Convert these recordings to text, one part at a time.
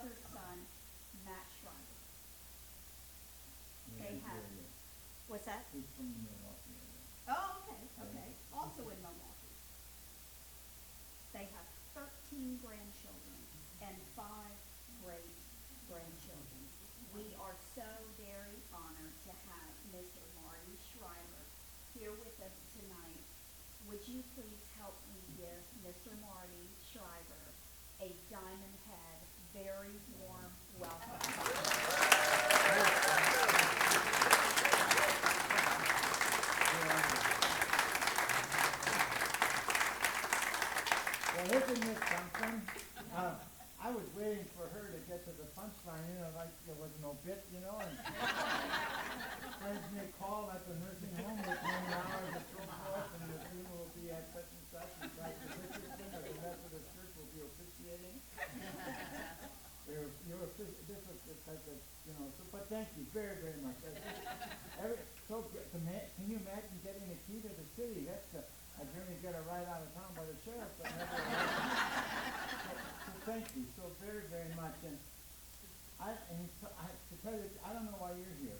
other son, Matt Schreiber. They have, what's that? He's from the Milwaukee area. Oh, okay, okay. Also in Milwaukee. They have 13 grandchildren and 5 great grandchildren. We are so very honored to have Mr. Marty Schreiber here with us tonight. Would you please help me give Mr. Marty Schreiber a Diamondhead very warm welcome? Well, isn't this something? I was waiting for her to get to the punchline, like there was no bit, and friends may call at the nursing home with many hours and so forth, and the funeral will be at such and such, and Dr. Richardson or the Methodist Church will be officiating. This was the type of, but thank you very, very much. Can you imagine getting a key to the city? That's a dream to get a ride out of town by the sheriff, but never so thank you so very, very much. And to tell you, I don't know why you're here,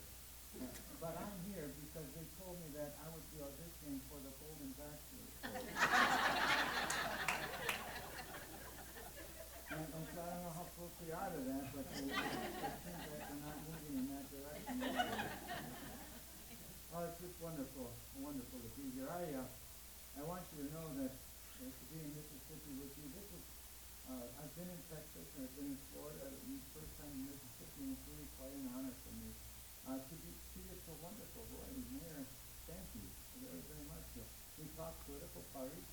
but I'm here because they told me that I would be auditioning for the Golden Bachelor. And so I don't know how close we are to that, but it seems like we're not moving in that direction. Oh, it's just wonderful to be here. I want you to know that to be in Mississippi with you, I've been in Texas and I've been in Florida. The first time in Mississippi, and it's really quite an honor for me. To be so wonderful, boy, Mayor, thank you very, very much. We talk political parties,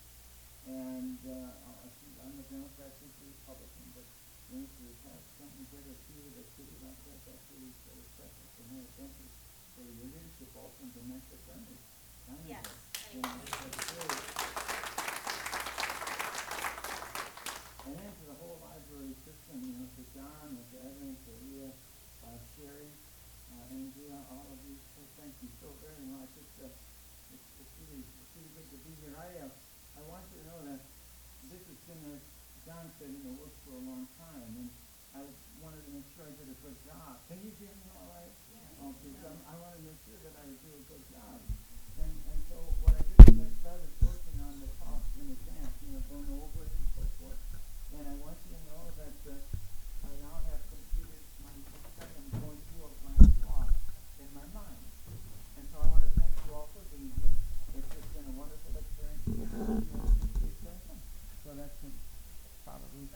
and I'm a Democrat, she's a Republican, but when to have something good or two with a city like that, that's really sort of special. So, Mayor, thank you for your leadership also in domestic friendly. Yes. That's great. And then to the whole library system, to John, to Evan, to Leah, Sherry, Andrea, all of you, so thank you so very much. It's really good to be here. I want you to know that this has been, as John said, work for a long time, and I wanted to make sure I did a good job. Can you hear me all right? Yeah. Okay, so I want to make sure that I do a good job. And so what I did is I started working on the talk in advance, going over it and so forth. And I want you to know that I now have completed my second going through of my talk in my mind. And so I want to thank you all for being here. It's just been a wonderful experience. So that's probably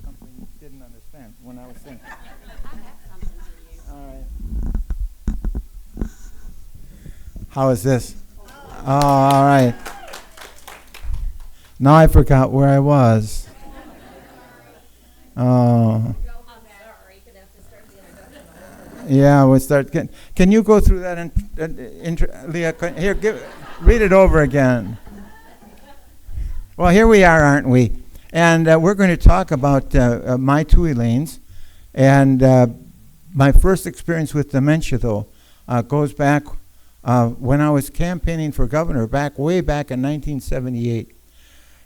something you didn't understand when I was saying. I have something for you. All right. How is this? Oh, all right. Now I forgot where I was. Oh. Yeah, we'll start. Can you go through that? Leah, here, read it over again. Well, here we are, aren't we? And we're going to talk about my 2 Elaines. And my first experience with dementia, though, goes back when I was campaigning for governor, way back in 1978.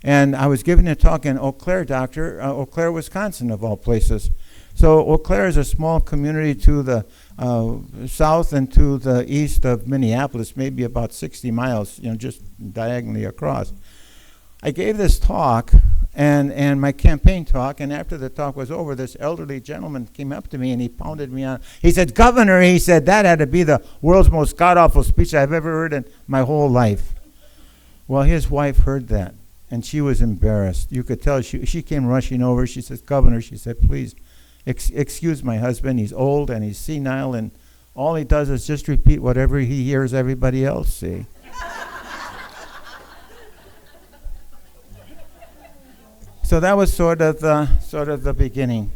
And I was giving a talk in Eau Claire, Eau Claire, Wisconsin, of all places. So Eau Claire is a small community to the south and to the east of Minneapolis, maybe about 60 miles, just diagonally across. I gave this talk, and my campaign talk, and after the talk was over, this elderly gentleman came up to me and he pounded me on. He said, "Governor," he said, "that had to be the world's most god-awful speech I've ever heard in my whole life." Well, his wife heard that, and she was embarrassed. You could tell she came rushing over. She said, "Governor," she said, "please excuse my husband. He's old and he's senile, and all he does is just repeat whatever he hears everybody else say." So that was sort of the beginning.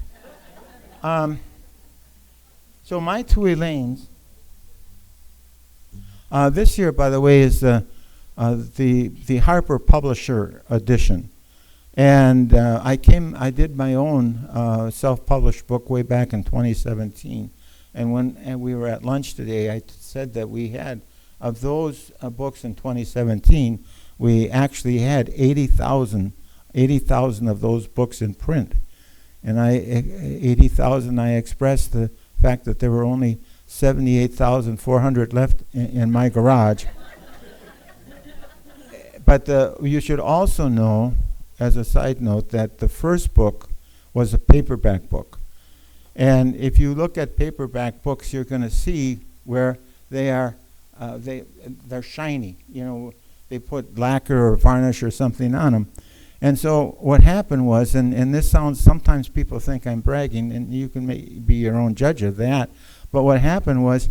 So my 2 Elaines. This year, by the way, is the Harper Publisher edition, and I did my own self-published book way back in 2017. And when we were at lunch today, I said that we had, of those books in 2017, we actually had 80,000 of those books in print. and 80,000, I expressed the fact that there were only 78,400 left in my garage. But you should also know, as a side note, that the first book was a paperback book. And if you look at paperback books, you're going to see where they are, they're shiny. You know, they put lacquer or varnish or something on them. And so what happened was, and this sounds, sometimes people think I'm bragging, and you can be your own judge of that. But what happened was,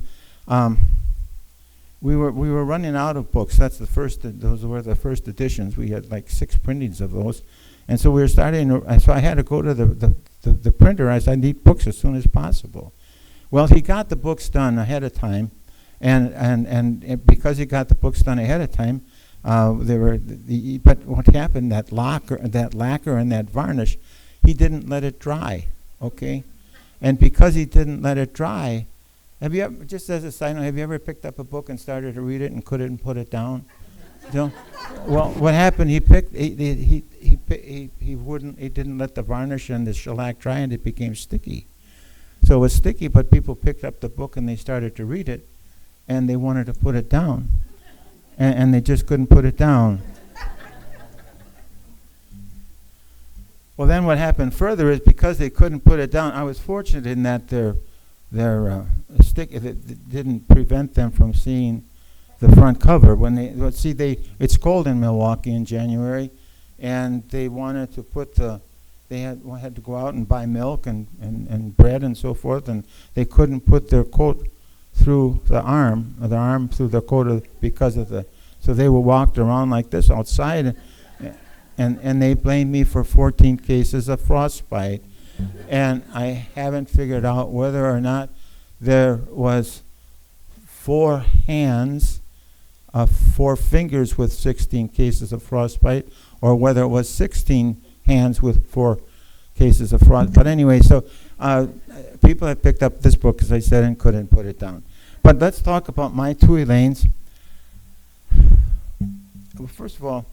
we were running out of books. Those were the first editions. We had like 6 printings of those. And so we were so I had to go to the printer. I said, I need books as soon as possible. Well, he got the books done ahead of time. And because he got the books done ahead of time, but what happened, that lacquer and that varnish, he didn't let it dry, okay? And because he didn't let it dry, have you ever, just as a side note, have you ever picked up a book and started to read it and couldn't put it down? No? Well, what happened, he didn't let the varnish and the shellac dry, and it became sticky. So it was sticky, but people picked up the book and they started to read it, and they wanted to put it down. And they just couldn't put it down. Well, then what happened further is, because they couldn't put it down, I was fortunate in that their stick, it didn't prevent them from seeing the front cover. When it's cold in Milwaukee in January, and they wanted to put they had to go out and buy milk and bread and so forth, and they couldn't put their coat through the arm through the coat because of so they were walked around like this outside, and they blamed me for 14 cases of frostbite. And I haven't figured out whether or not there was 4 hands, 4 fingers with 16 cases of frostbite, or whether it was 16 hands with 4 cases of frostbite. But anyway, so people have picked up this book, as I said, and couldn't put it down. But let's talk about my 2 Elaines. Well, first of all,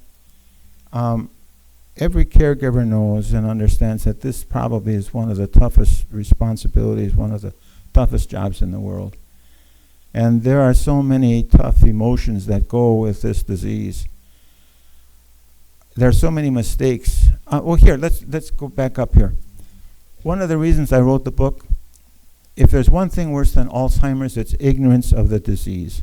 every caregiver knows and understands that this probably is one of the toughest responsibilities, one of the toughest jobs in the world. And there are so many tough emotions that go with this disease. There are so many mistakes. Well, here, let's go back up here. One of the reasons I wrote the book, if there's one thing worse than Alzheimer's, it's ignorance of the disease.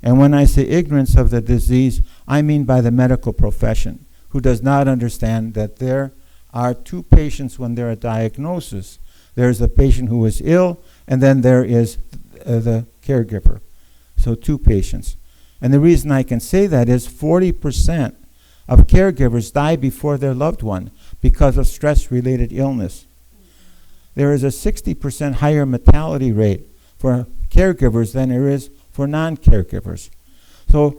And when I say ignorance of the disease, I mean by the medical profession, who does not understand that there are 2 patients when there are diagnosis. There's the patient who is ill, and then there is the caregiver. So 2 patients. And the reason I can say that is 40% of caregivers die before their loved one because of stress-related illness. There is a 60% higher mortality rate for caregivers than there is for non-caregivers. So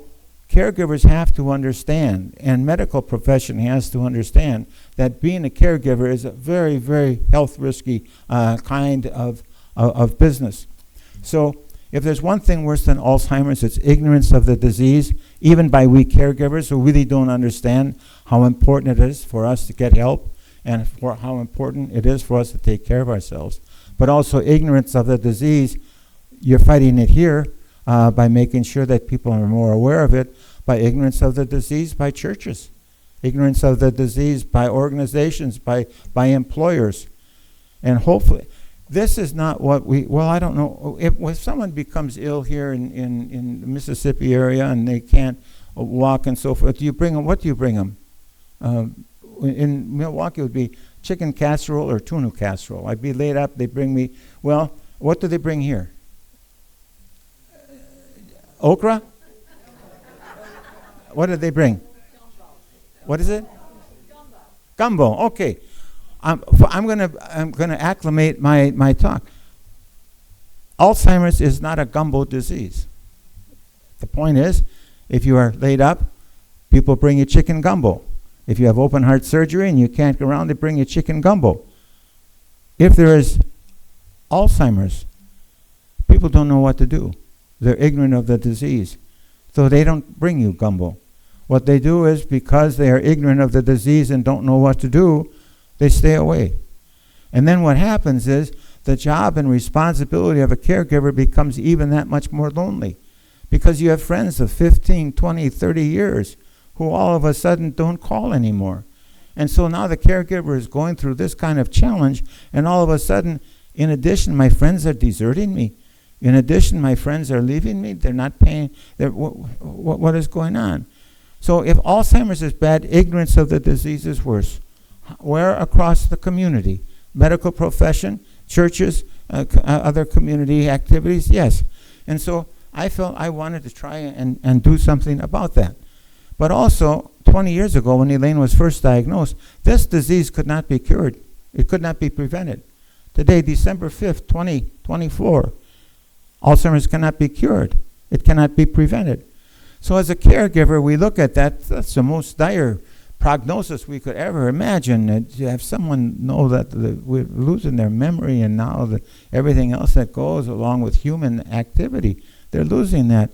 caregivers have to understand, and medical profession has to understand, that being a caregiver is a very, very health risky kind of business. So if there's one thing worse than Alzheimer's, it's ignorance of the disease, even by we caregivers who really don't understand how important it is for us to get help, and for how important it is for us to take care of ourselves. But also ignorance of the disease, you're fighting it here by making sure that people are more aware of it, by ignorance of the disease by churches, ignorance of the disease by organizations, by employers. And hopefully, this is not what I don't know, if someone becomes ill here in the Mississippi area and they can't walk and so forth, what do you bring them? In Milwaukee, it would be chicken casserole or tuna casserole. I'd be laid up, they bring me, well, what do they bring here? Okra? What did they bring? What is it? Gumbo. Okay. I'm gonna acclimate my talk. Alzheimer's is not a gumbo disease. The point is, if you are laid up, people bring you chicken gumbo. If you have open heart surgery and you can't go around, they bring you chicken gumbo. If there is Alzheimer's, people don't know what to do. They're ignorant of the disease. So they don't bring you gumbo. What they do is, because they are ignorant of the disease and don't know what to do, they stay away. And then what happens is the job and responsibility of a caregiver becomes even that much more lonely, because you have friends of 15, 20, 30 years who all of a sudden don't call anymore. And so now the caregiver is going through this kind of challenge, and all of a sudden, in addition, my friends are deserting me. In addition, my friends are leaving me. They're not paying. What is going on? So if Alzheimer's is bad, ignorance of the disease is worse. Where across the community? Medical profession, churches, other community activities? Yes. And so I felt I wanted to try and do something about that. But also, 20 years ago, when Elaine was first diagnosed, this disease could not be cured. It could not be prevented. Today, December 5th, 2024, Alzheimer's cannot be cured. It cannot be prevented. So as a caregiver, we look at that. That's the most dire prognosis we could ever imagine. To have someone know that we're losing their memory, and now everything else that goes along with human activity, they're losing that.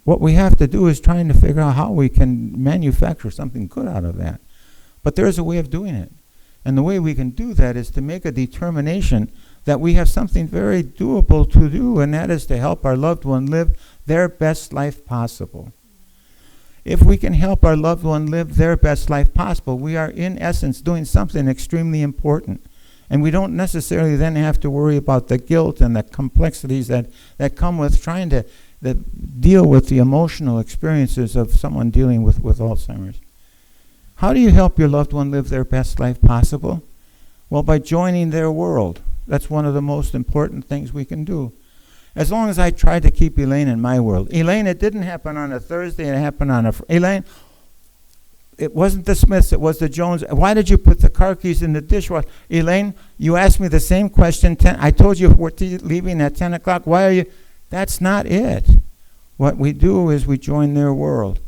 What we have to do is trying to figure out how we can manufacture something good out of that. But there is a way of doing it. And the way we can do that is to make a determination that we have something very doable to do, and that is to help our loved one live their best life possible. If we can help our loved one live their best life possible, we are in essence doing something extremely important. And we don't necessarily then have to worry about the guilt and the complexities that come with trying to deal with the emotional experiences of someone dealing with Alzheimer's. How do you help your loved one live their best life possible? Well, by joining their world. That's one of the most important things we can do. As long as I try to keep Elaine in my world. Elaine, it didn't happen on a Thursday, it happened on Elaine, it wasn't the Smiths, it was the Jones. Why did you put the car keys in the dishwasher? Elaine, you asked me the same question. I told you we're leaving at 10 o'clock. Why are you? That's not it. What we do is we join their world,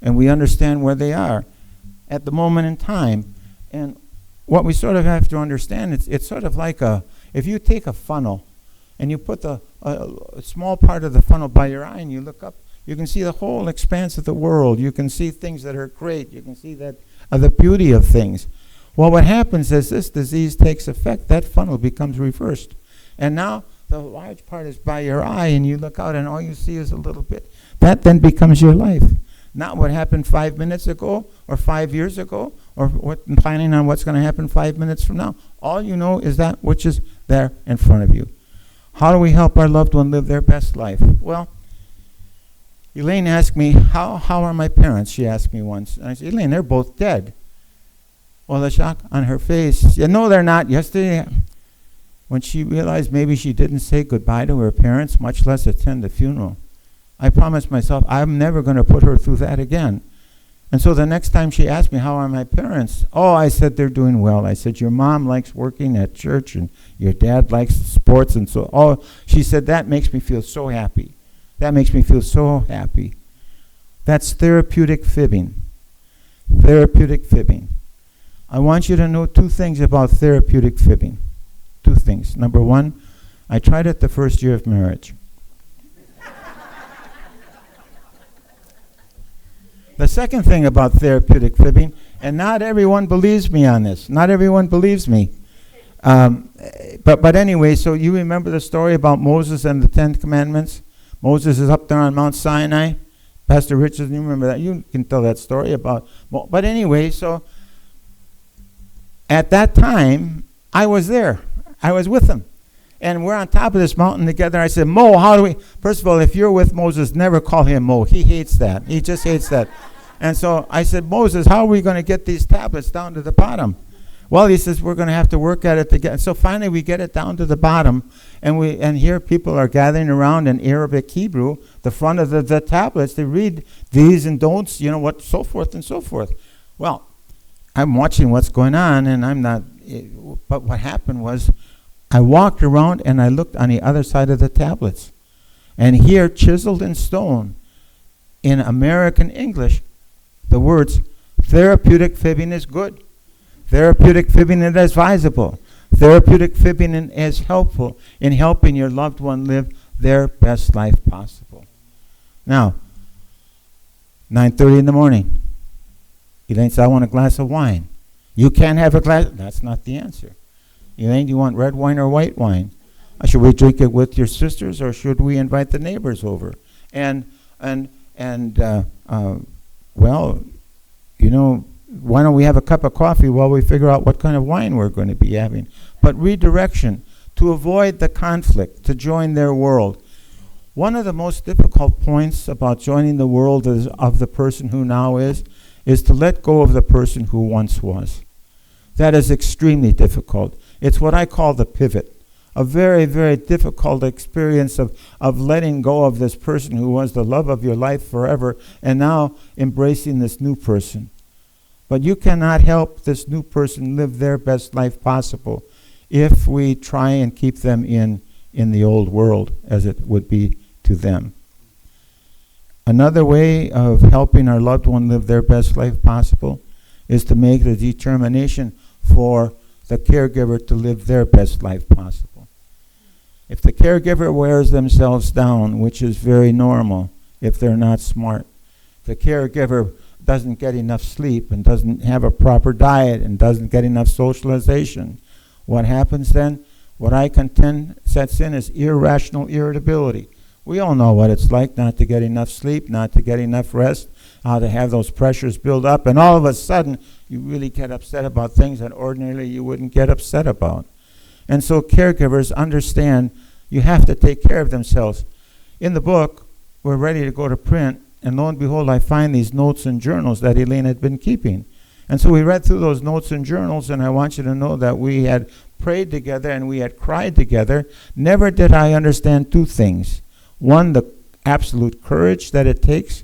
and we understand where they are at the moment in time. And what we sort of have to understand, it's sort of like if you take a funnel and you put a small part of the funnel by your eye and you look up, you can see the whole expanse of the world. You can see things that are great. You can see that the beauty of things. Well, what happens is this disease takes effect, that funnel becomes reversed. And now the large part is by your eye, and you look out and all you see is a little bit. That then becomes your life. Not what happened 5 minutes ago or 5 years ago or planning on what's going to happen 5 minutes from now. All you know is that which is there in front of you. How do we help our loved one live their best life? Well, Elaine asked me, how are my parents? She asked me once. And I said, Elaine, they're both dead. Well, the shock on her face, she said, no, they're not. Yesterday, when she realized maybe she didn't say goodbye to her parents, much less attend the funeral, I promised myself I'm never going to put her through that again. And so the next time she asked me, how are my parents? Oh, I said, they're doing well. I said, your mom likes working at church and your dad likes sports. And so, she said, that makes me feel so happy. That makes me feel so happy. That's therapeutic fibbing. Therapeutic fibbing. I want you to know two things about therapeutic fibbing. Two things. Number one, I tried it the first year of marriage. The second thing about therapeutic fibbing, and not everyone believes me on this. Not everyone believes me. But anyway, so you remember the story about Moses and the 10 Commandments? Moses is up there on Mount Sinai. Pastor Richard, you remember that? You can tell that story about. But anyway, so at that time, I was there. I was with him. And we're on top of this mountain together. I said, Mo, how do we... First of all, if you're with Moses, never call him Mo. He hates that. He just hates that. And so I said, Moses, how are we going to get these tablets down to the bottom? Well, he says, we're going to have to work at it together. So finally we get it down to the bottom, and here people are gathering around in Arabic Hebrew, the front of the tablets. They read these and don'ts, what, so forth and so forth. Well, I'm watching what's going on, and I'm not... But what happened was I walked around and I looked on the other side of the tablets. And here, chiseled in stone, in American English, the words, therapeutic fibbing is good. Therapeutic fibbing is advisable. Therapeutic fibbing is helpful in helping your loved one live their best life possible. Now, 9:30 in the morning. Elaine said, I want a glass of wine. You can't have a glass. That's not the answer. Elaine, do you want red wine or white wine? Should we drink it with your sisters, or should we invite the neighbors over? And well, why don't we have a cup of coffee while we figure out what kind of wine we're going to be having? But redirection, to avoid the conflict, to join their world. One of the most difficult points about joining the world of the person who now is to let go of the person who once was. That is extremely difficult. It's what I call the pivot. A very, very difficult experience of letting go of this person who was the love of your life forever and now embracing this new person. But you cannot help this new person live their best life possible if we try and keep them in the old world as it would be to them. Another way of helping our loved one live their best life possible is to make the determination for the caregiver to live their best life possible. If the caregiver wears themselves down, which is very normal if they're not smart, the caregiver doesn't get enough sleep and doesn't have a proper diet and doesn't get enough socialization, what happens then? What I contend sets in is irrational irritability. We all know what it's like not to get enough sleep, not to get enough rest, how to have those pressures build up, and all of a sudden you really get upset about things that ordinarily you wouldn't get upset about. And so caregivers understand you have to take care of themselves. In the book, we're ready to go to print, and lo and behold, I find these notes and journals that Elaine had been keeping. And so we read through those notes and journals, and I want you to know that we had prayed together and we had cried together. Never did I understand two things. One, the absolute courage that it takes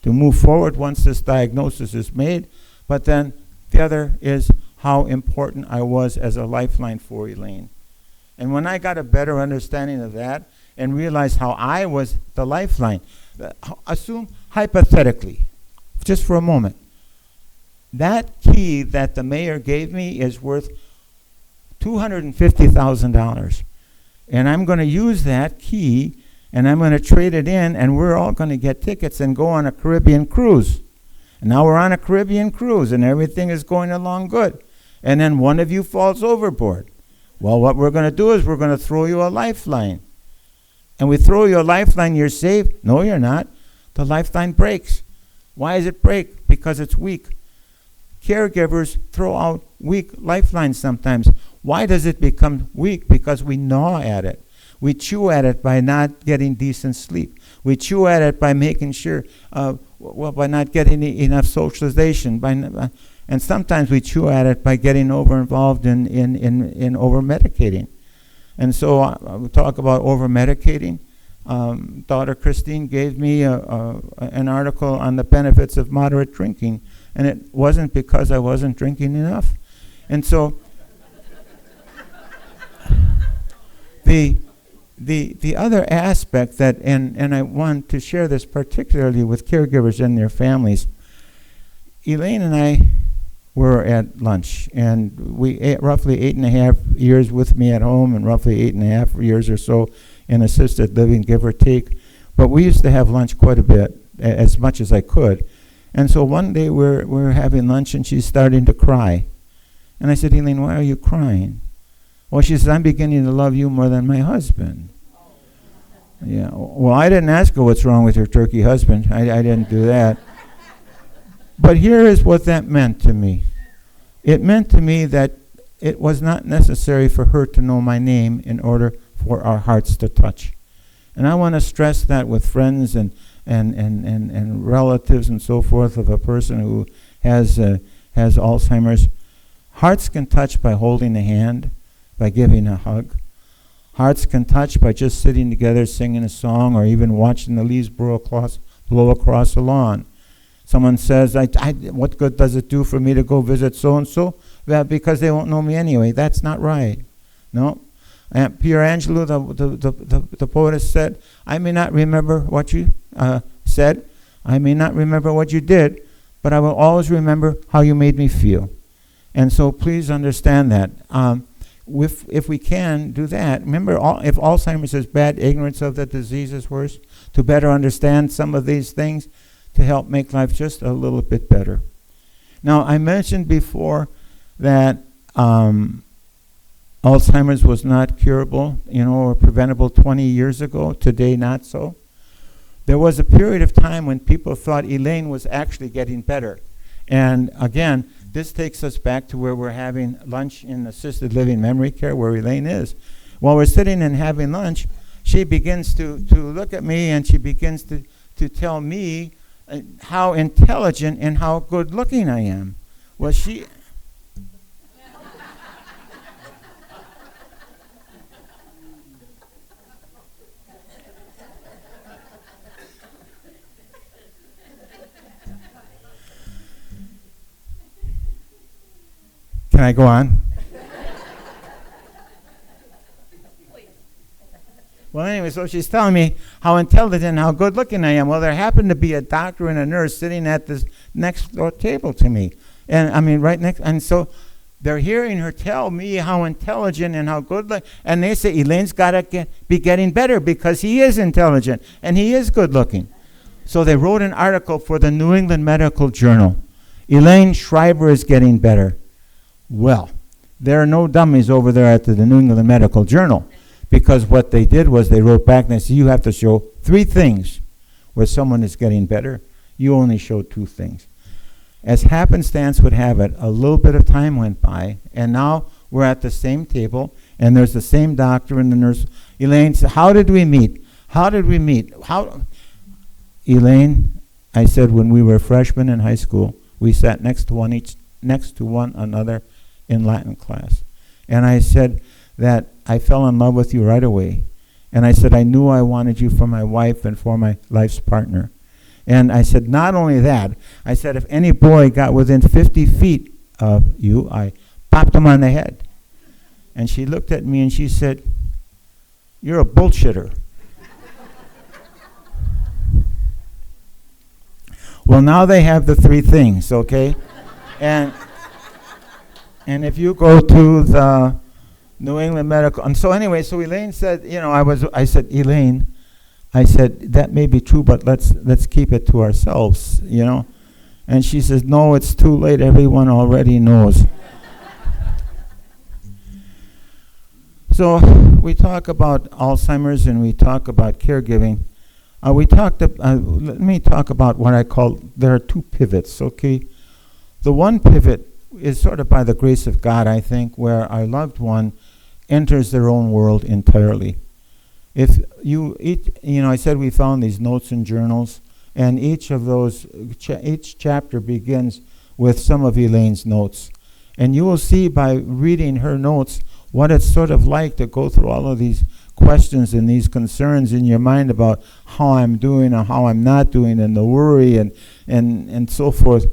to move forward once this diagnosis is made, but then the other is how important I was as a lifeline for Elaine. And when I got a better understanding of that and realized how I was the lifeline, assume hypothetically, just for a moment, that key that the mayor gave me is worth $250,000. And I'm going to use that key and I'm going to trade it in, and we're all going to get tickets and go on a Caribbean cruise. And now we're on a Caribbean cruise and everything is going along good. And then one of you falls overboard. Well, what we're going to do is we're going to throw you a lifeline. And we throw you a lifeline, you're saved. No, you're not. The lifeline breaks. Why does it break? Because it's weak. Caregivers throw out weak lifelines sometimes. Why does it become weak? Because we gnaw at it. We chew at it by not getting decent sleep. We chew at it by making sure, by not getting enough socialization. And sometimes we chew at it by getting over-involved in over-medicating. And so we talk about over-medicating. Daughter Christine gave me an article on the benefits of moderate drinking, and it wasn't because I wasn't drinking enough. And so the other aspect that, and I want to share this particularly with caregivers and their families, Elaine and I were at lunch, and we ate roughly 8.5 years with me at home and roughly 8.5 years or so in assisted living, give or take. But we used to have lunch quite a bit, as much as I could. And so one day we're having lunch and she's starting to cry. And I said, Elaine, why are you crying? Well, she says, I'm beginning to love you more than my husband. Yeah, well, I didn't ask her what's wrong with her turkey husband. I didn't do that. But here is what that meant to me. It meant to me that it was not necessary for her to know my name in order for our hearts to touch. And I want to stress that with friends and relatives and so forth of a person who has Alzheimer's. Hearts can touch by holding a hand, by giving a hug. Hearts can touch by just sitting together singing a song or even watching the leaves blow across the lawn. Someone says, what good does it do for me to go visit so-and-so? Well, because they won't know me anyway. That's not right. No. Pierre Angelo, the poet, said, I may not remember what you said. I may not remember what you did, but I will always remember how you made me feel. And so please understand that. If we can do that, remember, if Alzheimer's is bad, ignorance of the disease is worse. To better understand some of these things, to help make life just a little bit better. Now, I mentioned before that Alzheimer's was not curable, or preventable 20 years ago. Today, not so. There was a period of time when people thought Elaine was actually getting better. And again, this takes us back to where we're having lunch in assisted living memory care, where Elaine is. While we're sitting and having lunch, she begins to look at me, and she begins to tell me how intelligent and how good looking I am. Well, she... Can I go on? Well, anyway, so she's telling me how intelligent and how good looking I am. Well, there happened to be a doctor and a nurse sitting at this next door table to me. And I mean, right next. And so they're hearing her tell me how intelligent and how good looking. And they say, Elaine's got to be getting better because he is intelligent and he is good looking. So they wrote an article for the New England Medical Journal. Elaine Schreiber is getting better. Well, there are no dummies over there at the New England Medical Journal, because what they did was they wrote back and they said, you have to show 3 things where someone is getting better. You only showed 2 things. As happenstance would have it, a little bit of time went by, and now we're at the same table, and there's the same doctor and the nurse. Elaine said, how did we meet? How did we meet? Elaine, I said, when we were freshmen in high school, we sat next to one another in Latin class. And I said that I fell in love with you right away. And I said I knew I wanted you for my wife and for my life's partner. And I said not only that, I said if any boy got within 50 feet of you, I popped him on the head. And she looked at me and she said, you're a bullshitter. Well, now they have the 3 things, okay? And if you go to the New England Medical, and so anyway, so Elaine said, I said, Elaine, I said, that may be true, but let's keep it to ourselves, And she says, no, it's too late. Everyone already knows. So we talk about Alzheimer's and we talk about caregiving. Let me talk about what I call, there are 2 pivots, okay? The one pivot is sort of by the grace of God, I think, where our loved one enters their own world entirely. If I said we found these notes and journals, and each of those, each chapter begins with some of Elaine's notes. And you will see by reading her notes what it's sort of like to go through all of these questions and these concerns in your mind about how I'm doing or how I'm not doing, and the worry and so forth.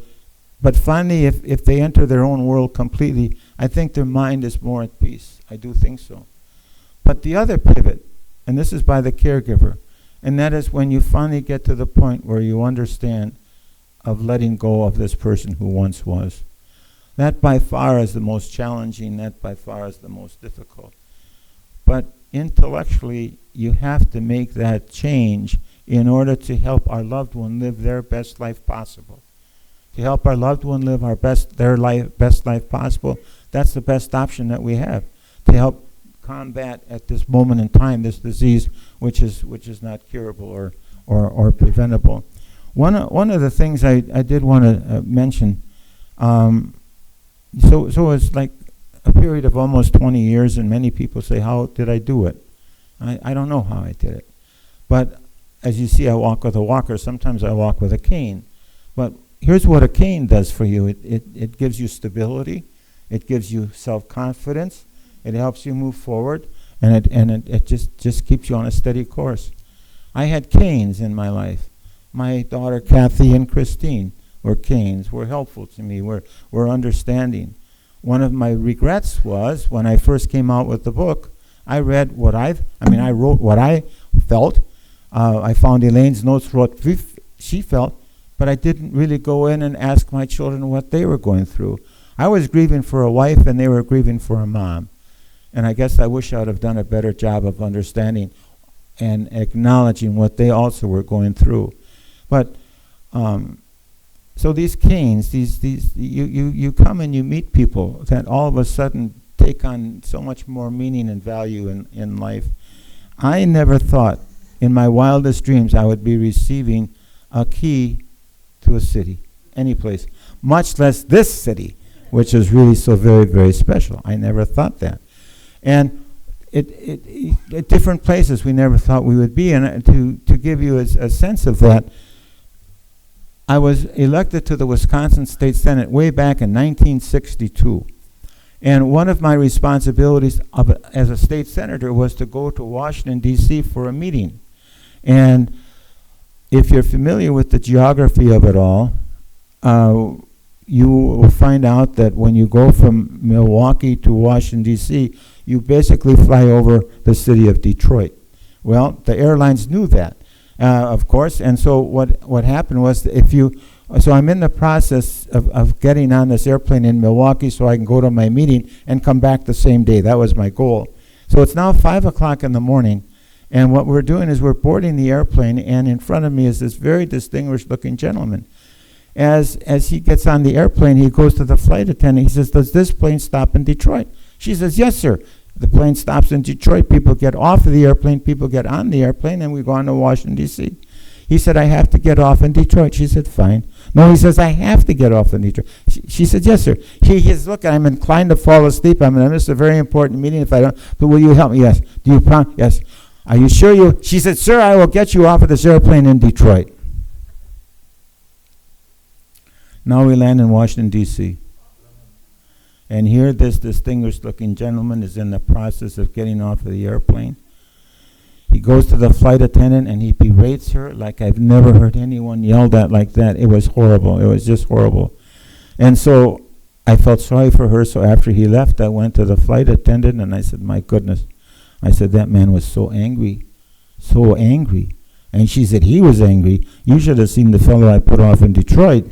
But finally, if they enter their own world completely, I think their mind is more at peace. I do think so. But the other pivot, and this is by the caregiver, and that is when you finally get to the point where you understand of letting go of this person who once was. That by far is the most challenging, that by far is the most difficult. But intellectually, you have to make that change in order to help our loved one live their best life possible. To help our loved one live their best life possible, that's the best option that we have to help combat at this moment in time this disease, which is not curable or preventable. One of the things I did want to mention. So it's like a period of almost 20 years, and many people say, "How did I do it?" I don't know how I did it, but as you see, I walk with a walker. Sometimes I walk with a cane, but here's what a cane does for you. It gives you stability. It gives you self-confidence. It helps you move forward, and it just keeps you on a steady course. I had canes in my life. My daughter Kathy and Christine were canes, were helpful to me, were understanding. One of my regrets was when I first came out with the book, I read I wrote what I felt. I found Elaine's notes, wrote what she felt, but I didn't really go in and ask my children what they were going through. I was grieving for a wife, and they were grieving for a mom. And I guess I wish I would have done a better job of understanding and acknowledging what they also were going through. But So these canes, you come and you meet people that all of a sudden take on so much more meaning and value in life. I never thought in my wildest dreams I would be receiving a key to a city, any place, much less this city, which is really so very, very special. I never thought that. And at different places we never thought we would be. And to give you a sense of that, I was elected to the Wisconsin State Senate way back in 1962. And one of my responsibilities as a state senator was to go to Washington, D.C. for a meeting. And if you're familiar with the geography of it all, you will find out that when you go from Milwaukee to Washington, D.C., you basically fly over the city of Detroit. Well, the airlines knew that, of course, and so what happened was so I'm in the process of getting on this airplane in Milwaukee so I can go to my meeting and come back the same day. That was my goal. So it's now 5 o'clock in the morning, and what we're doing is we're boarding the airplane, and in front of me is this very distinguished-looking gentleman. As he gets on the airplane, he goes to the flight attendant. He says, "Does this plane stop in Detroit?" She says, "Yes, sir. The plane stops in Detroit. People get off of the airplane. People get on the airplane, and we go on to Washington, D.C." He said, "I have to get off in Detroit." She said, "Fine." No, he says, "I have to get off in Detroit." She said, "Yes, sir." He says, "Look, I'm inclined to fall asleep. I'm going to miss a very important meeting if I don't. But will you help me?" "Yes." "Do you promise?" "Yes." "Are you sure you?" She said, "Sir, I will get you off of this airplane in Detroit." Now we land in Washington, D.C. And here this distinguished-looking gentleman is in the process of getting off of the airplane. He goes to the flight attendant and he berates her like I've never heard anyone yelled at like that. It was horrible. It was just horrible. And so I felt sorry for her. So after he left, I went to the flight attendant and I said, "My goodness." I said, "That man was so angry, so angry." And she said, "He was angry. You should have seen the fellow I put off in Detroit."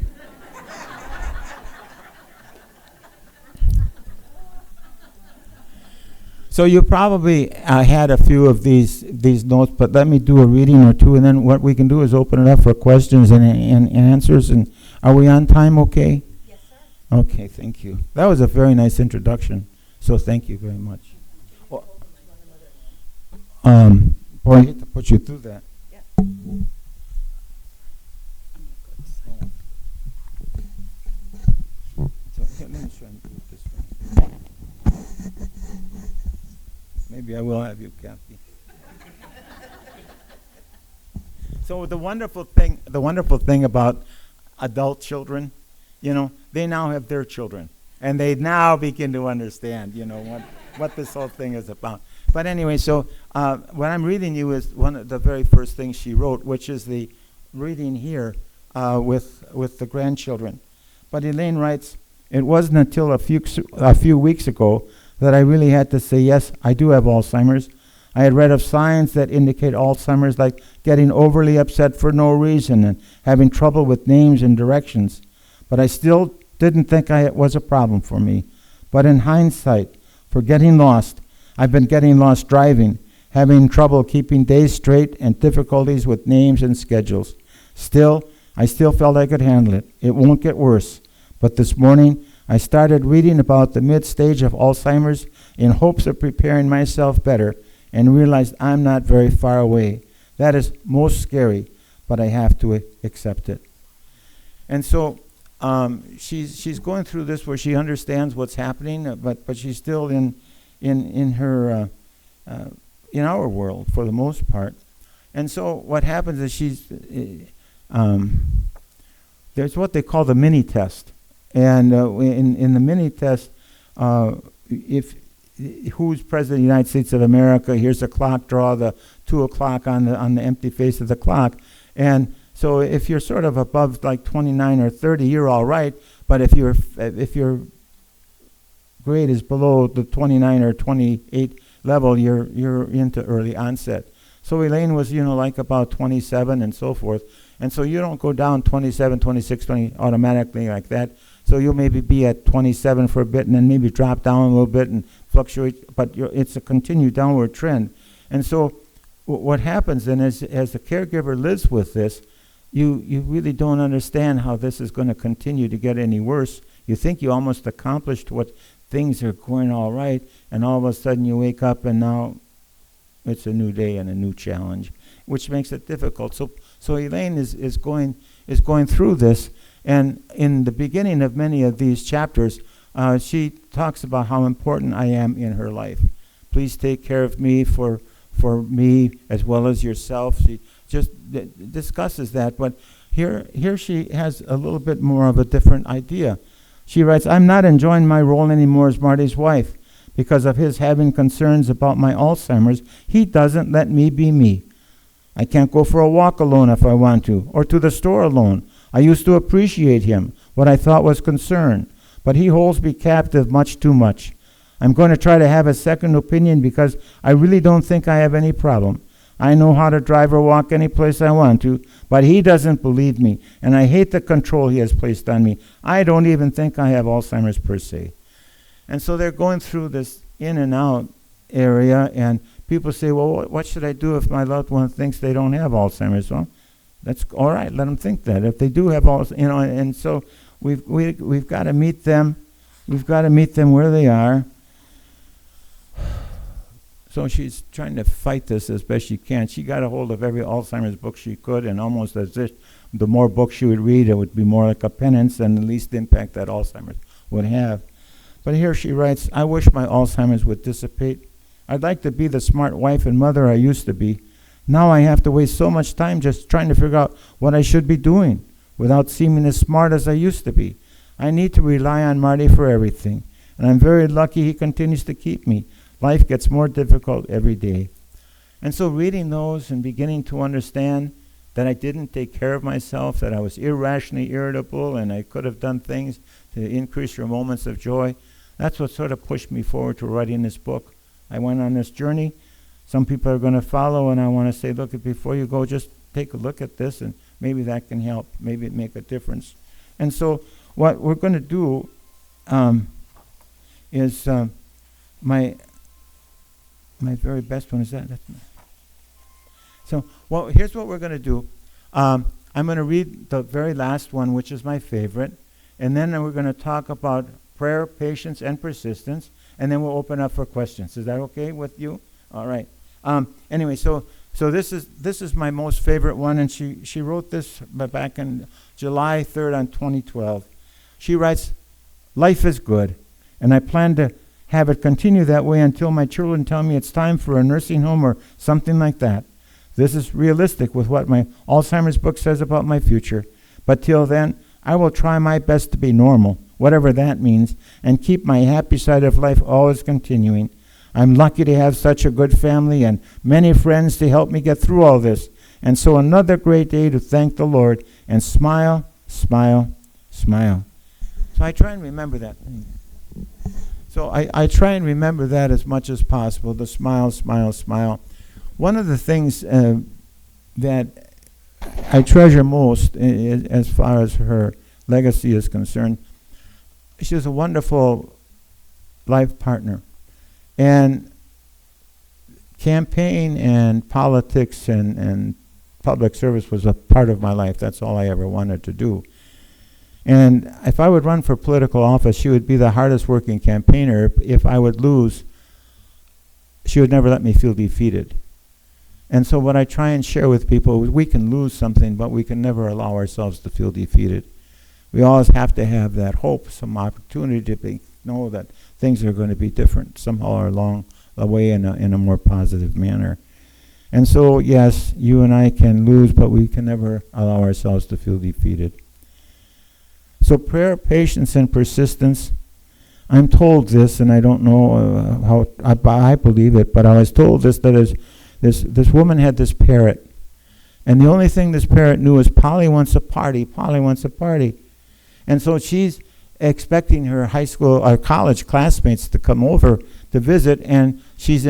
So you probably had a few of these notes, but let me do a reading or two, and then what we can do is open it up for questions and answers. And are we on time okay? Yes, sir. Okay, thank you. That was a very nice introduction, so thank you very much. Well, boy, I hate to put you through that. Yeah. So, here, let me try and do it this way. Maybe I will have you, Kathy. So the wonderful thing about adult children, they now have their children, and they now begin to understand, what this whole thing is about. But anyway, so what I'm reading you is one of the very first things she wrote, which is the reading here with the grandchildren. But Elaine writes, "It wasn't until a few weeks ago that I really had to say, yes, I do have Alzheimer's. I had read of signs that indicate Alzheimer's, like getting overly upset for no reason and having trouble with names and directions. But I still didn't think it was a problem for me. But in hindsight, for getting lost, I've been getting lost driving, having trouble keeping days straight and difficulties with names and schedules. I still felt I could handle it. It won't get worse. But this morning, I started reading about the mid-stage of Alzheimer's in hopes of preparing myself better and realized I'm not very far away. That is most scary, but I have to accept it." And so she's going through this where she understands what's happening, but she's still in her in our world for the most part. And so what happens is there's what they call the mini test. And in the mini test, if who's president of the United States of America, here's a clock, draw the 2 o'clock on the empty face of the clock. And so if you're sort of above like 29 or 30, you're all right. But if your grade is below the 29 or 28 level, you're into early onset. So Elaine was, like about 27 and so forth. And so you don't go down 27, 26, 20 automatically like that. So you'll maybe be at 27 for a bit and then maybe drop down a little bit and fluctuate, but it's a continued downward trend. And so what happens then is as the caregiver lives with this, you really don't understand how this is going to continue to get any worse. You think you almost accomplished what things are going all right, and all of a sudden you wake up and now it's a new day and a new challenge, which makes it difficult. So Elaine is going through this, and in the beginning of many of these chapters, she talks about how important I am in her life. Please take care of me for me as well as yourself. She just discusses that, but here she has a little bit more of a different idea. She writes, I'm not enjoying my role anymore as Marty's wife. Because of his having concerns about my Alzheimer's, he doesn't let me be me. I can't go for a walk alone if I want to, or to the store alone. I used to appreciate him, what I thought was concern, but he holds me captive much too much. I'm going to try to have a second opinion because I really don't think I have any problem. I know how to drive or walk any place I want to, but he doesn't believe me, and I hate the control he has placed on me. I don't even think I have Alzheimer's per se. And so they're going through this in and out area, and people say, well, what should I do if my loved one thinks they don't have Alzheimer's? Well, that's all right. Let them think that. If they do have Alzheimer's, and so we've got to meet them. We've got to meet them where they are. So she's trying to fight this as best she can. She got a hold of every Alzheimer's book she could, and almost as if the more books she would read, it would be more like a penance and the least impact that Alzheimer's would have. But here she writes, I wish my Alzheimer's would dissipate. I'd like to be the smart wife and mother I used to be. Now I have to waste so much time just trying to figure out what I should be doing without seeming as smart as I used to be. I need to rely on Marty for everything, and I'm very lucky he continues to keep me. Life gets more difficult every day. And so reading those and beginning to understand that I didn't take care of myself, that I was irrationally irritable, and I could have done things to increase your moments of joy, that's what sort of pushed me forward to writing this book. I went on this journey. Some people are going to follow, and I want to say, look, before you go, just take a look at this, and maybe that can help. Maybe it make a difference. And so what we're going to do is my very best one is that. So, well, here's what we're going to do. I'm going to read the very last one, which is my favorite, and then we're going to talk about prayer, patience, and persistence, and then we'll open up for questions. Is that okay with you? All right. Anyway, so this is my most favorite one, and she wrote this back in July 3rd on 2012. She writes, life is good, and I plan to have it continue that way until my children tell me it's time for a nursing home or something like that. This is realistic with what my Alzheimer's book says about my future. But till then, I will try my best to be normal, whatever that means, and keep my happy side of life always continuing. I'm lucky to have such a good family and many friends to help me get through all this. And so another great day to thank the Lord and smile, smile, smile. So I try and remember that. So I try and remember that as much as possible, the smile, smile, smile. One of the things that I treasure most as far as her legacy is concerned, she was a wonderful life partner. And campaign and politics and public service was a part of my life. That's all I ever wanted to do. And if I would run for political office, she would be the hardest working campaigner. If I would lose, she would never let me feel defeated. And so what I try and share with people is we can lose something, but we can never allow ourselves to feel defeated. We always have to have that hope, some opportunity to know that things are going to be different somehow along the way in a more positive manner. And so, yes, you and I can lose, but we can never allow ourselves to feel defeated. So prayer, patience, and persistence. I'm told this, and I don't know how I believe it, but I was told this, that this woman had this parrot. And the only thing this parrot knew is Polly wants a party, Polly wants a party. And so she's expecting her high school or college classmates to come over to visit, and she's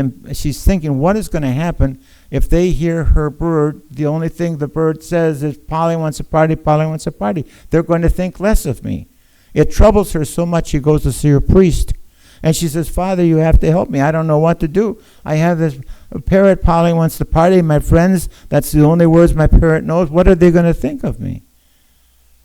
thinking, what is going to happen if they hear her bird? The only thing the bird says is, Polly wants a party, Polly wants a party. They're going to think less of me. It troubles her so much she goes to see her priest. And she says, Father, you have to help me. I don't know what to do. I have parrot Polly wants to party. My friends, that's the only words my parrot knows. What are they going to think of me?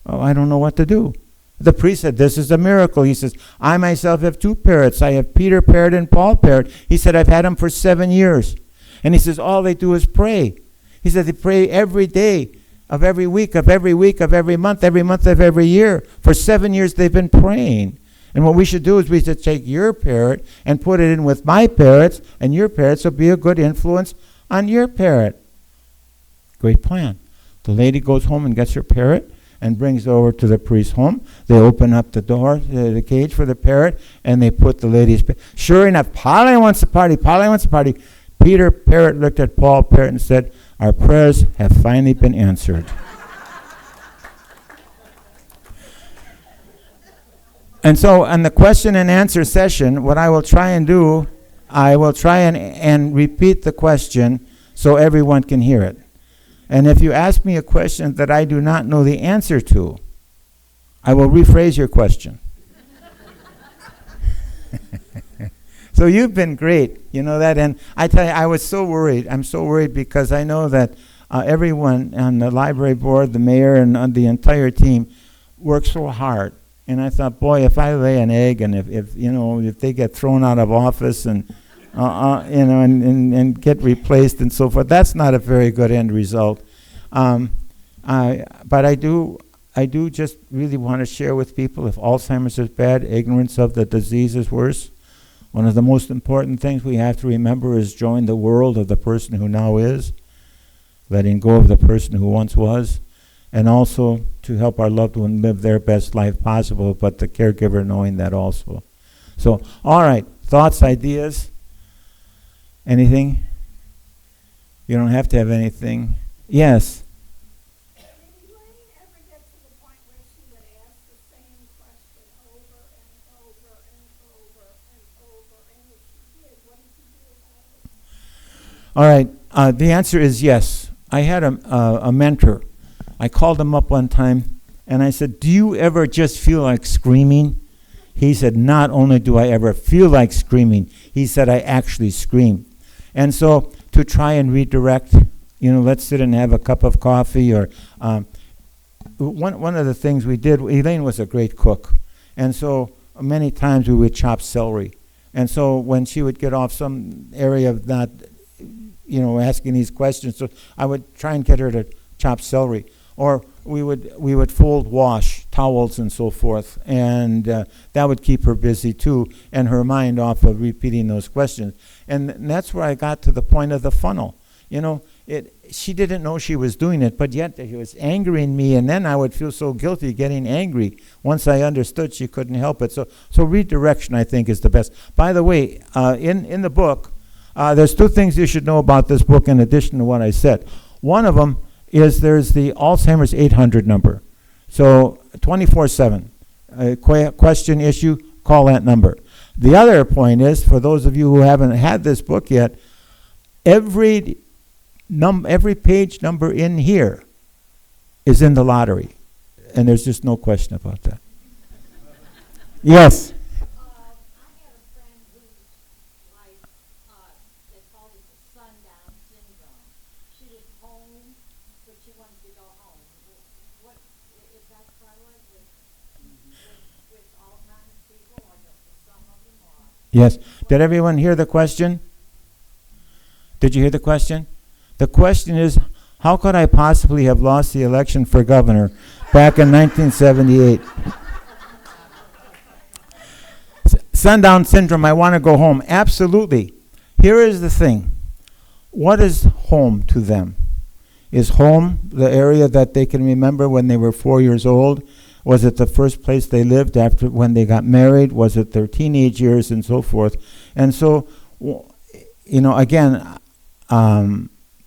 Oh, I don't know what to do. The priest said, this is a miracle. He says, I myself have 2 parrots. I have Peter parrot and Paul parrot. He said, I've had them for 7 years. And he says, all they do is pray. He said, they pray every day of every week, of every week, of every month of every year. For 7 years they've been praying. And what we should do is we should take your parrot and put it in with my parrots, and your parrots will be a good influence on your parrot. Great plan. The lady goes home and gets her parrot and brings it over to the priest's home. They open up the door, the cage for the parrot, and they put the lady's Sure enough, Polly wants to party, Polly wants to party. Peter parrot looked at Paul parrot and said, our prayers have finally been answered. And so on the question and answer session, what I will try and do, I will try and repeat the question so everyone can hear it. And if you ask me a question that I do not know the answer to, I will rephrase your question. So you've been great, you know that. And I tell you, I was so worried. I'm so worried because I know that everyone on the library board, the mayor, and the entire team works so hard. And I thought, boy, if I lay an egg, and if they get thrown out of office, and and get replaced and so forth, that's not a very good end result. But I do just really want to share with people, if Alzheimer's is bad, ignorance of the disease is worse. One of the most important things we have to remember is join the world of the person who now is, letting go of the person who once was, and also to help our loved one live their best life possible, but the caregiver knowing that also. So, all right, thoughts, ideas, anything? You don't have to have anything. Yes? Did Elaine ever get to the point where she would ask the same question over and over and over and over? And if she did, what did you do about it? All right, the answer is yes. I had a mentor. I called him up one time, and I said, do you ever just feel like screaming? He said, not only do I ever feel like screaming, he said, I actually scream. And so to try and redirect, let's sit and have a cup of coffee, or one of the things we did, Elaine was a great cook. And so many times we would chop celery. And so when she would get off some area of not, asking these questions, so I would try and get her to chop celery. Or we would fold wash towels and so forth, and that would keep her busy too, and her mind off of repeating those questions. And that's where I got to the point of the funnel. She didn't know she was doing it, but yet it was angering me, and then I would feel so guilty getting angry. Once I understood, she couldn't help it. So redirection, I think, is the best. By the way, in the book, there's 2 things you should know about this book in addition to what I said. One of them is there's the Alzheimer's 800 number. So 24/7, question, issue, call that number. The other point is, for those of you who haven't had this book yet, every page number in here is in the lottery. And there's just no question about that. Yes? I had a friend whose wife, they called it the sundown syndrome. She was home, but she wanted to go home. What is that prevalent with Alzheimer's people, or just some of them? Or Yes. Did everyone hear the question? Did you hear the question? The question is, how could I possibly have lost the election for governor back in 1978? Sundown syndrome, I want to go home. Absolutely. Here is the thing. What is home to them? Is home the area that they can remember when they were 4 years old? Was it the first place they lived after when they got married? Was it their teenage years and so forth? And so, again,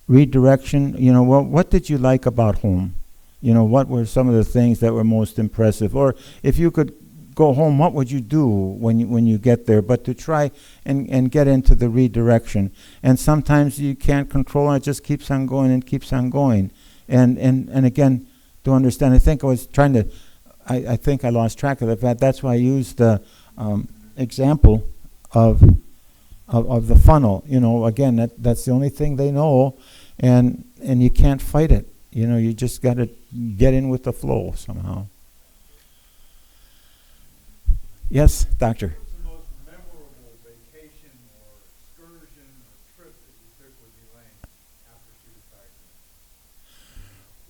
redirection, what did you like about home? What were some of the things that were most impressive? Or if you could go home, what would you do when you get there? But to try and get into the redirection. And sometimes you can't control it, just keeps on going and keeps on going. And again, to understand, I think I was trying to, I think I lost track of the fact. That's why I used the example of of the funnel. Again, that's the only thing they know, and you can't fight it. You just got to get in with the flow somehow. Yes, doctor. What was the most memorable vacation or excursion or trip that you took with Elaine after she was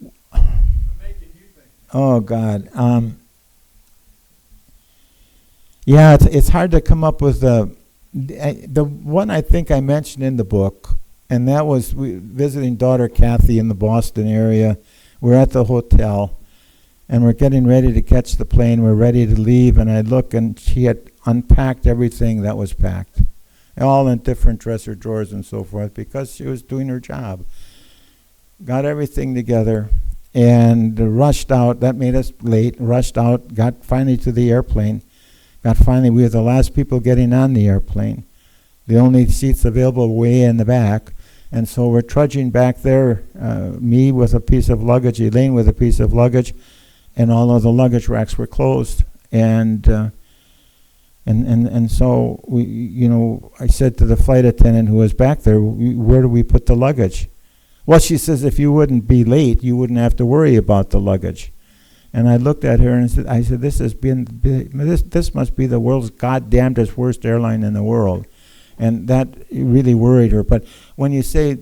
diagnosed? I'm making you think. Oh God. Yeah, it's hard to come up with the one I think I mentioned in the book, and that was visiting daughter Kathy in the Boston area. We're at the hotel, and we're getting ready to catch the plane. We're ready to leave, and I look, and she had unpacked everything that was packed, all in different dresser drawers and so forth, because she was doing her job. Got everything together, and rushed out. That made us late. Rushed out, got finally to the airplane. We were the last people getting on the airplane. The only seats available way in the back. And so we're trudging back there, me with a piece of luggage, Elaine with a piece of luggage, and all of the luggage racks were closed. And so I said to the flight attendant who was back there, where do we put the luggage? Well, she says, if you wouldn't be late, you wouldn't have to worry about the luggage. And I looked at her and I said, this must be the world's goddamnedest worst airline in the world. And that really worried her. But when you say,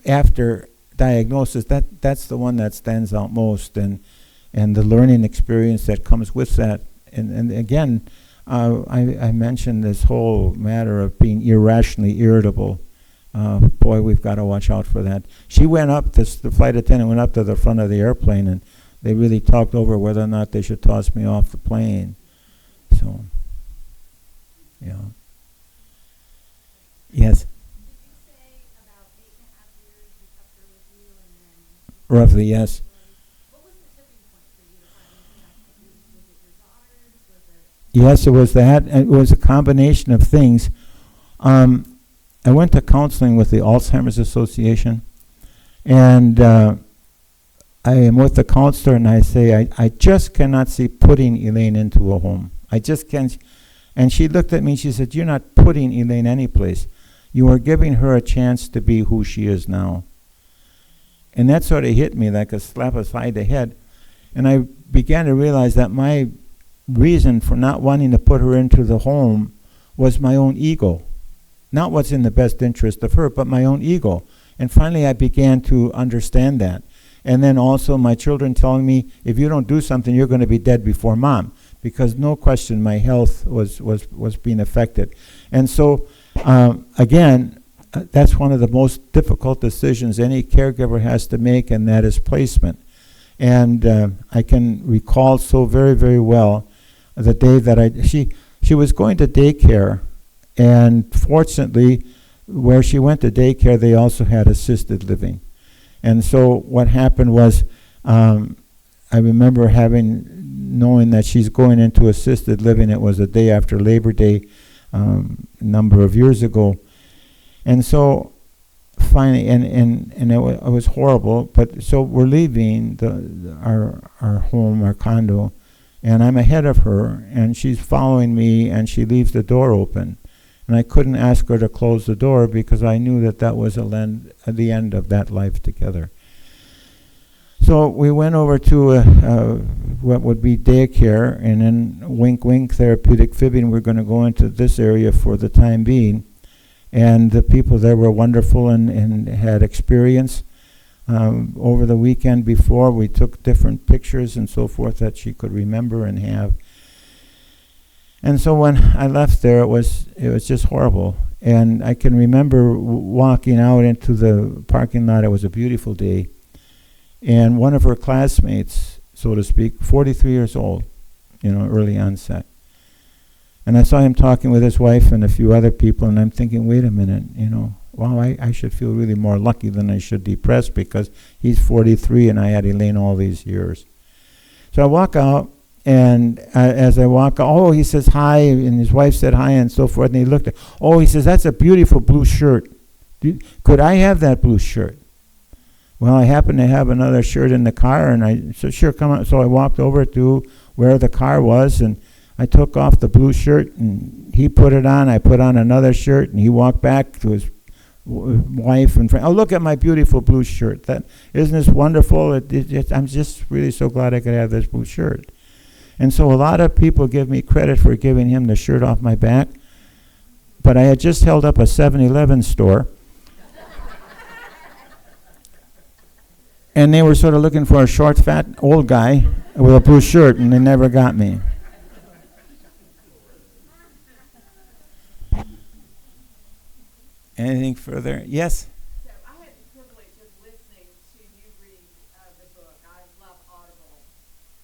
after diagnosis, that's the one that stands out most, and the learning experience that comes with that. And again, I mentioned this whole matter of being irrationally irritable. Boy, we've got to watch out for that. She went up, the flight attendant went up to the front of the airplane, and they really talked over whether or not they should toss me off the plane. So, yeah. Yes? Did you say about 8.5 years you kept her with you, and then? Roughly, yes. What was the tipping point for you to finally connect? Was it your daughters? Was it? Yes, it was that. It was a combination of things. I went to counseling with the Alzheimer's Association, and I am with the counselor, and I say, I just cannot see putting Elaine into a home. I just can't. And she looked at me and she said, you're not putting Elaine anyplace. You are giving her a chance to be who she is now. And that sort of hit me like a slap aside the head. And I began to realize that my reason for not wanting to put her into the home was my own ego. Not what's in the best interest of her, but my own ego. And finally I began to understand that. And then also my children telling me, if you don't do something, you're going to be dead before mom. Because no question, my health was being affected. And so, again, that's one of the most difficult decisions any caregiver has to make, and that is placement. And I can recall so very, very well the day that she was going to daycare, and fortunately, where she went to daycare, they also had assisted living. And so what happened was, I remember knowing that she's going into assisted living. It was a day after Labor Day, a number of years ago. And so finally, and it was horrible, but so we're leaving our home, our condo, and I'm ahead of her, and she's following me, and she leaves the door open. And I couldn't ask her to close the door because I knew that was the end of that life together. So we went over to what would be daycare, and then wink, wink, therapeutic fibbing. We're going to go into this area for the time being. And the people there were wonderful and had experience. Over the weekend before, we took different pictures and so forth that she could remember and have. And so when I left there, it was just horrible. And I can remember walking out into the parking lot. It was a beautiful day. And one of her classmates, so to speak, 43 years old, early onset. And I saw him talking with his wife and a few other people, and I'm thinking, wait a minute, wow, I should feel really more lucky than I should depressed, because he's 43 and I had Elaine all these years. So I walk out, and as I walk out, he says hi, and his wife said hi and so forth, and he looked at, he says, that's a beautiful blue shirt. Could I have that blue shirt? Well, I happened to have another shirt in the car, and I said, sure, come on. So I walked over to where the car was, and I took off the blue shirt and he put it on. I put on another shirt and he walked back to his wife and friend. Oh, look at my beautiful blue shirt. That isn't this wonderful? I'm just really so glad I could have this blue shirt. And so a lot of people give me credit for giving him the shirt off my back. But I had just held up a 7-Eleven store. And they were sort of looking for a short, fat, old guy with a blue shirt, and they never got me. Anything further? Yes? So I had the privilege of listening to you read the book. I love Audible,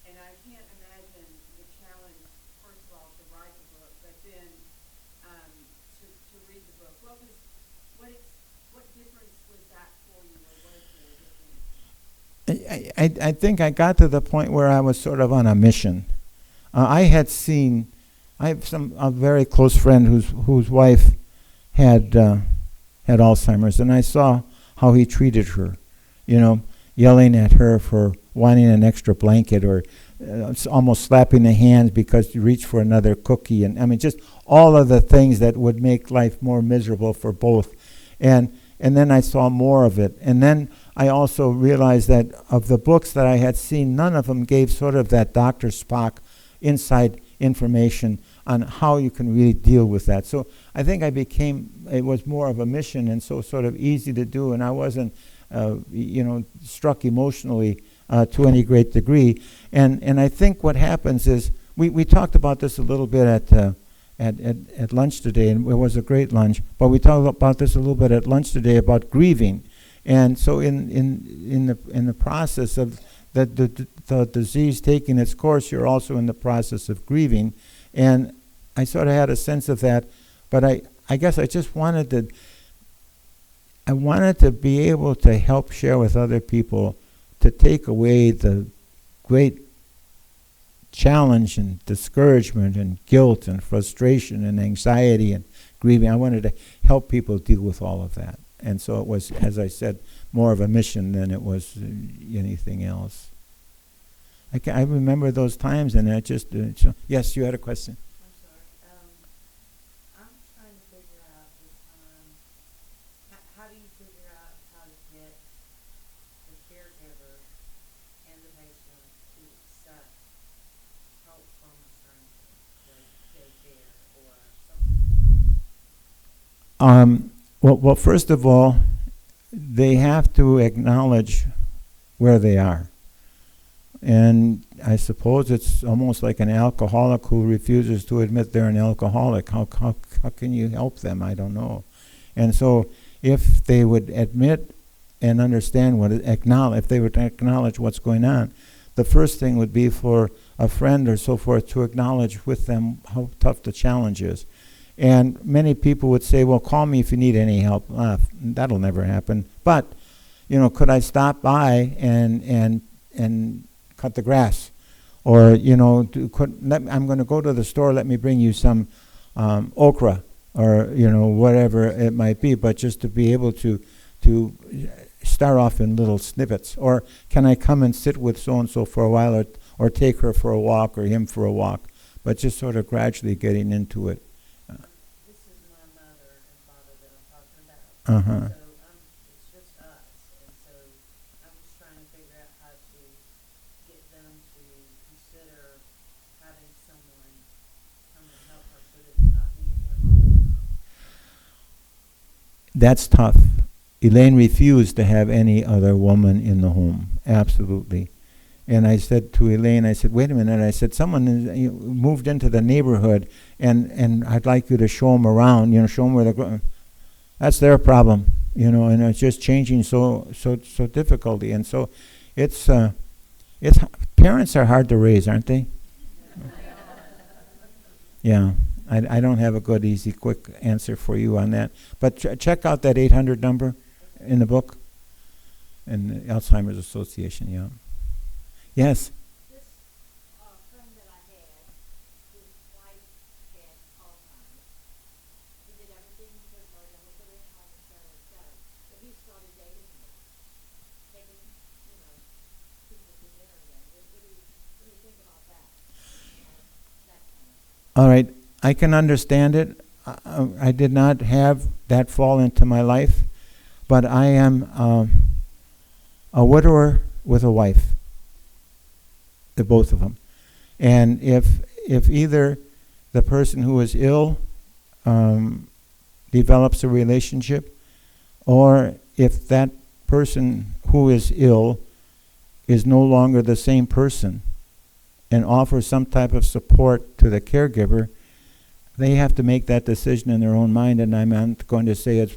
and I can't imagine the challenge, first of all, to write the book, but then to read the book. What difference was that for you, or was there a difference? I think I got to the point where I was sort of on a mission. I have a very close friend whose wife had Alzheimer's, and I saw how he treated her, yelling at her for wanting an extra blanket, or almost slapping the hands because you reached for another cookie, and I mean just all of the things that would make life more miserable for both. And then I saw more of it, and then I also realized that of the books that I had seen, none of them gave sort of that Dr. Spock inside information on how you can really deal with that. So I think it was more of a mission, and so sort of easy to do, and I wasn't, struck emotionally to any great degree. And I think what happens is, we talked about this a little bit at lunch today, and it was a great lunch, but we talked about this a little bit at lunch today about grieving. And so in the process of the disease taking its course, you're also in the process of grieving. And I sort of had a sense of that, but I guess I just wanted to be able to help share with other people, to take away the great challenge and discouragement and guilt and frustration and anxiety and grieving. I wanted to help people deal with all of that. And so it was, as I said, more of a mission than it was anything else. I remember those times, and I just... yes, you had a question? I'm sorry. I'm trying to figure out this how do you figure out how to get the caregiver and the patient to accept help from a stranger, like daycare or something? Well, first of all, they have to acknowledge where they are. And I suppose it's almost like an alcoholic who refuses to admit they're an alcoholic. How can you help them? I don't know. And so if they would admit and understand if they would acknowledge what's going on, the first thing would be for a friend or so forth to acknowledge with them how tough the challenge is. And many people would say, well, call me if you need any help. That'll never happen. But, could I stop by and cut the grass? Or, I'm going to go to the store, let me bring you some okra, or, whatever it might be, but just to be able to start off in little snippets. Or can I come and sit with so-and-so for a while, or take her for a walk, or him for a walk, but just sort of gradually getting into it. This is my mother and father that I'm talking about. Uh-huh. So it's just us, and so I'm just trying to figure out how to get them to consider having someone come and help her, so that it's not me and him all the time. That's tough. Elaine refused to have any other woman in the home. Absolutely. And I said to Elaine, I said, wait a minute. I said, someone moved into the neighborhood, and I'd like you to show them around, show them where they're going. That's their problem, and it's just changing so difficultly. And so it's parents are hard to raise, aren't they? Yeah. I don't have a good, easy, quick answer for you on that. But check out that 800 number in the book, in the Alzheimer's Association, yeah. Yes? This friend that I had, his wife had Alzheimer's. He did everything for her, and was very hard, et cetera, et cetera. But he started dating me, taking, people to dinner again. What do you think about that? That kind of All right, I can understand it. I did not have that fall into my life, but I am a widower with a wife, the both of them. And if either the person who is ill develops a relationship, or if that person who is ill is no longer the same person and offers some type of support to the caregiver, they have to make that decision in their own mind, and I'm not going to say it's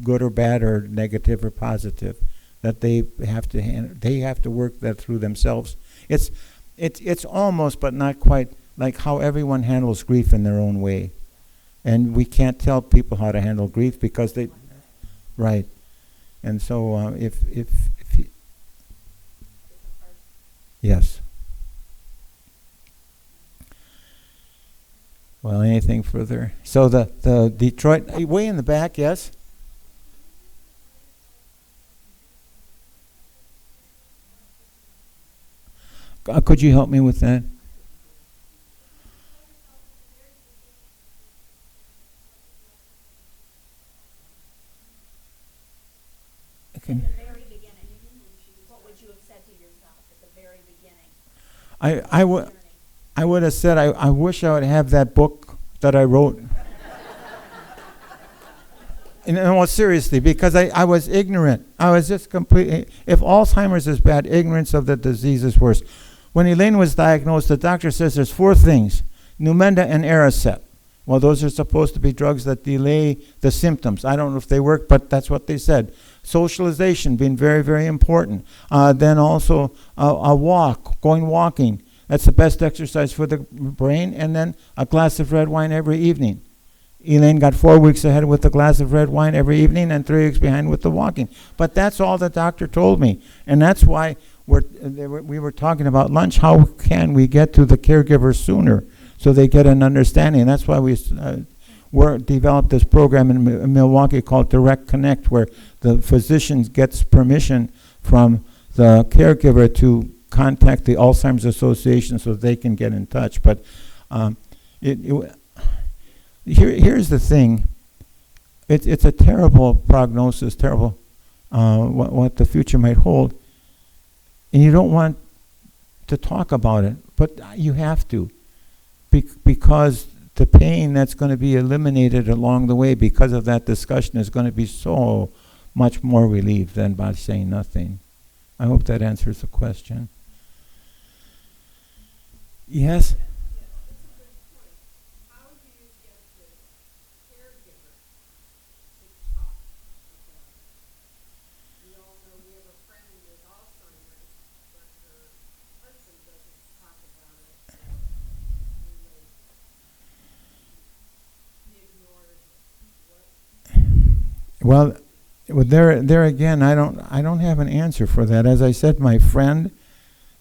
good or bad or negative or positive. That they have to work that through themselves. It's almost, but not quite, like how everyone handles grief in their own way, and we can't tell people how to handle grief because they, right, and so if you, yes. Well, anything further? So the Detroit, way in the back, yes? Could you help me with that? Okay. In the very beginning, what would you have said to yourself at the very beginning? I would have said, I wish I would have that book that I wrote. And well, seriously, because I was ignorant. I was just completely, if Alzheimer's is bad, ignorance of the disease is worse. When Elaine was diagnosed, the doctor says there's 4 things: Numenda and Aricept. Well, those are supposed to be drugs that delay the symptoms. I don't know if they work, but that's what they said. Socialization being very, very important. Then also a walk, going walking. That's the best exercise for the brain. And then a glass of red wine every evening. Elaine got 4 weeks ahead with a glass of red wine every evening and 3 weeks behind with the walking. But that's all the doctor told me. And that's why we were talking about lunch. How can we get to the caregiver sooner so they get an understanding? And that's why we developed this program in Milwaukee called Direct Connect, where the physician gets permission from the caregiver to contact the Alzheimer's Association so they can get in touch. But here's the thing. It's a terrible prognosis, terrible what the future might hold. And you don't want to talk about it, but you have to, because the pain that's going to be eliminated along the way because of that discussion is going to be so much more relieved than by saying nothing. I hope that answers the question. Yes? Well, there again, I don't have an answer for that. As I said, my friend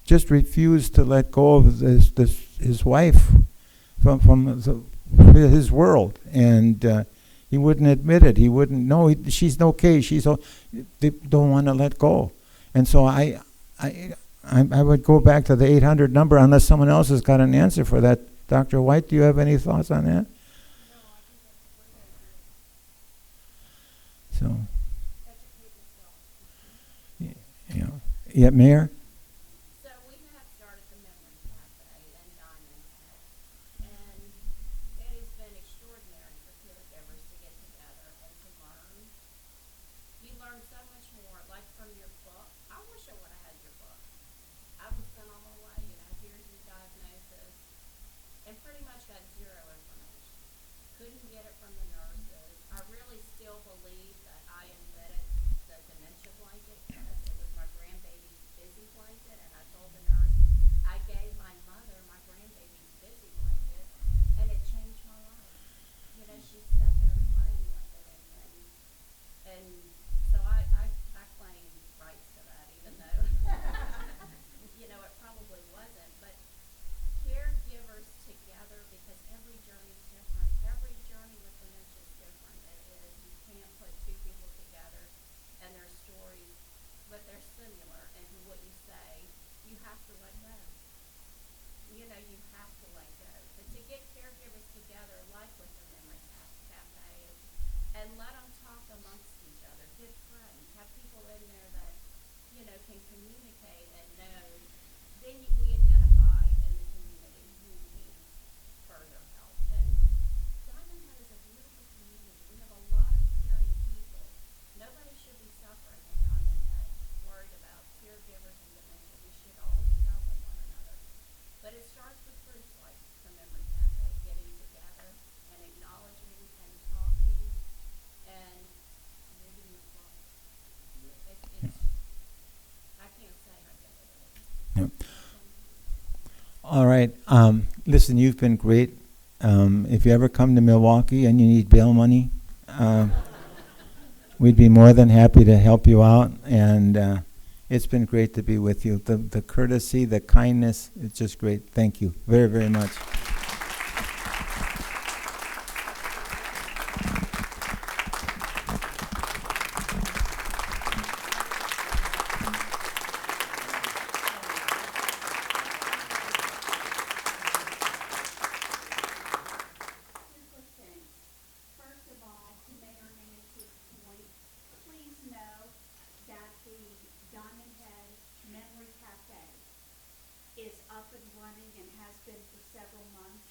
just refused to let go of his wife from his world, and he wouldn't admit it. He wouldn't. No, she's okay. They don't want to let go, and so I would go back to the 800 number unless someone else has got an answer for that. Dr. White, do you have any thoughts on that? So, yeah, Mayor? So we have started the Memory Cafe in Diamondhead, and it has been extraordinary for caregivers to get together and to learn. You learn so much more, like from your book. I wish I would have had your book. I was sent on my way, here's your diagnosis, and pretty much got zero information. Couldn't get it from the nurses. I really still believe that I invented the dementia blanket because it was my grandbaby's busy blanket, and I told the nurse I gave my mother my grandbaby's busy blanket, and it changed my life. She sat there playing with it, and so I claim rights to that, even though it probably wasn't. But caregivers together, because every journey is different. Every journey with dementia is different. It is. You can't put 2 people together and their stories, but they're similar. And what you say, you have to let go. You have to let go. But to get care can communicate and know, then we identify in the community who needs further help. And Diamondhead is a beautiful community. We have a lot of caring people. Nobody should be suffering in Diamondhead, worried about caregivers and dementia. We should all be helping one another. But it starts with groups like the Memory Cafe, getting together and acknowledging and talking and living the life. I can't say how good it is. Yep. All right. Listen, you've been great. If you ever come to Milwaukee and you need bail money, we'd be more than happy to help you out. And it's been great to be with you. The courtesy, the kindness, it's just great. Thank you very, very much. Super things. First of all, to Mayor Nancy's point, please know that the Diamondhead Memory Cafe is up and running and has been for several months.